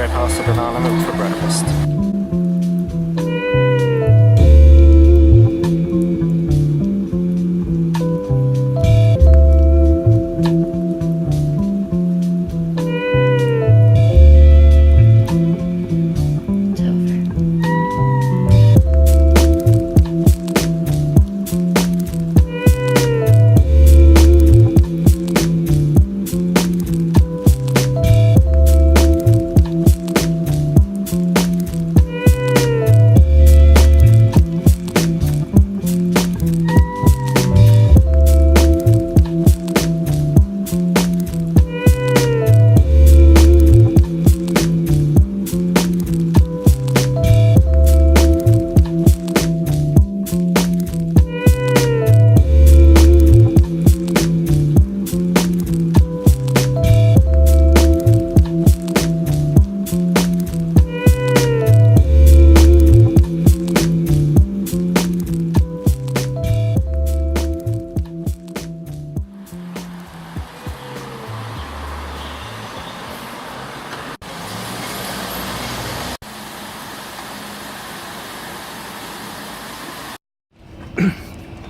go past the banana milk for breakfast.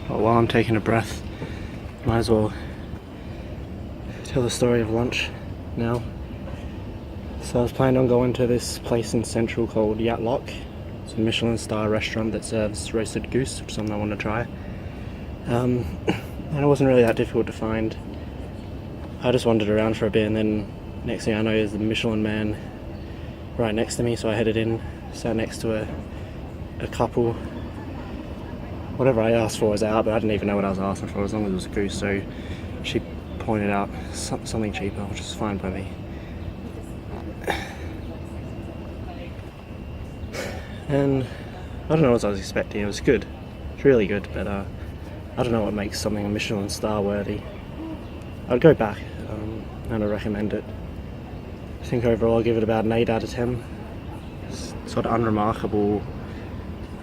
Well, while I'm taking a breath, might as well tell the story of lunch now. So I was planning on going to this place in Central called Yat Lok. It's a Michelin star restaurant that serves roasted goose, which is something I want to try. And it wasn't really that difficult to find. I just wandered around for a bit, and then next thing I know there's the Michelin man right next to me, so I headed in, sat next to a couple. Whatever I asked for was out, but I didn't even know what I was asking for as long as it was a goose, so she pointed out something cheaper, which is fine by me. And I don't know what I was expecting. It was good. It's really good, but I don't know what makes something a Michelin star worthy. I'd go back and I'd recommend it. I think overall I'll give it about an 8 out of 10. It's sort of unremarkable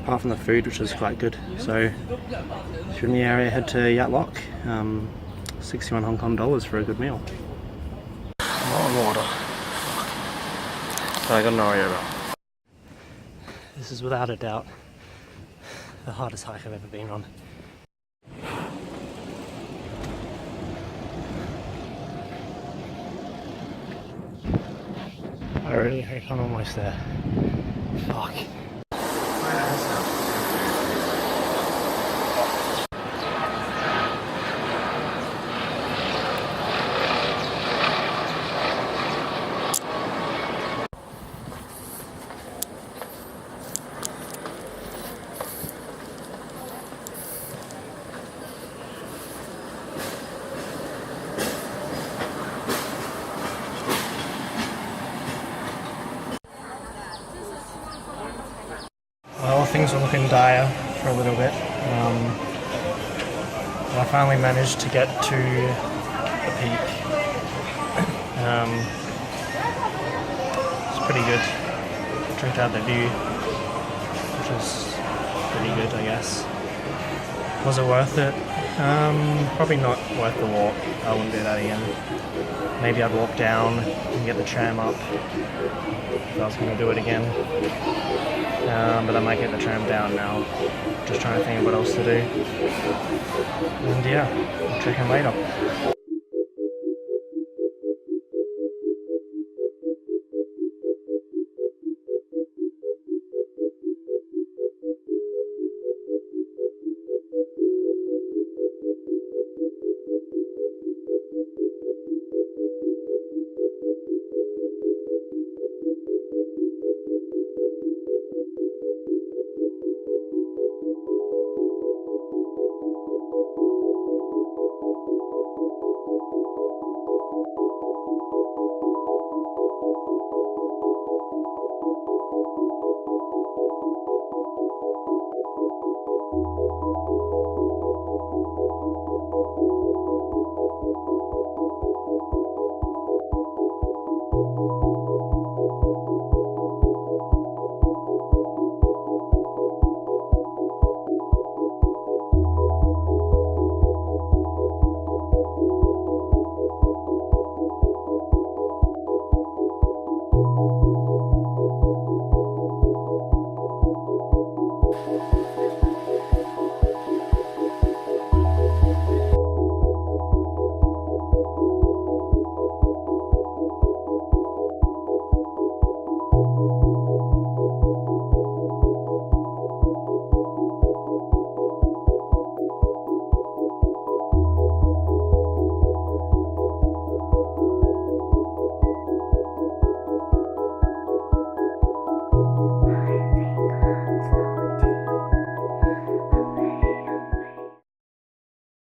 apart from the food, which was quite good. So if you're in the area, head to Yat Lok. 61 Hong Kong dollars for a good meal. A lot of water. But I got an Oreo roll. This is without a doubt the hardest hike I've ever been on. I really hope I'm almost there. Fuck. Well, things were looking dire for a little bit. I finally managed to get to the peak. It's pretty good. Checked out the view, which was pretty good, I guess. Was it worth it? Probably not worth the walk. I wouldn't do that again. Maybe I'd walk down and get the tram up if I was going to do it again. But I might get the tram down now. Just trying to think of what else to do. And yeah, I'll check in later.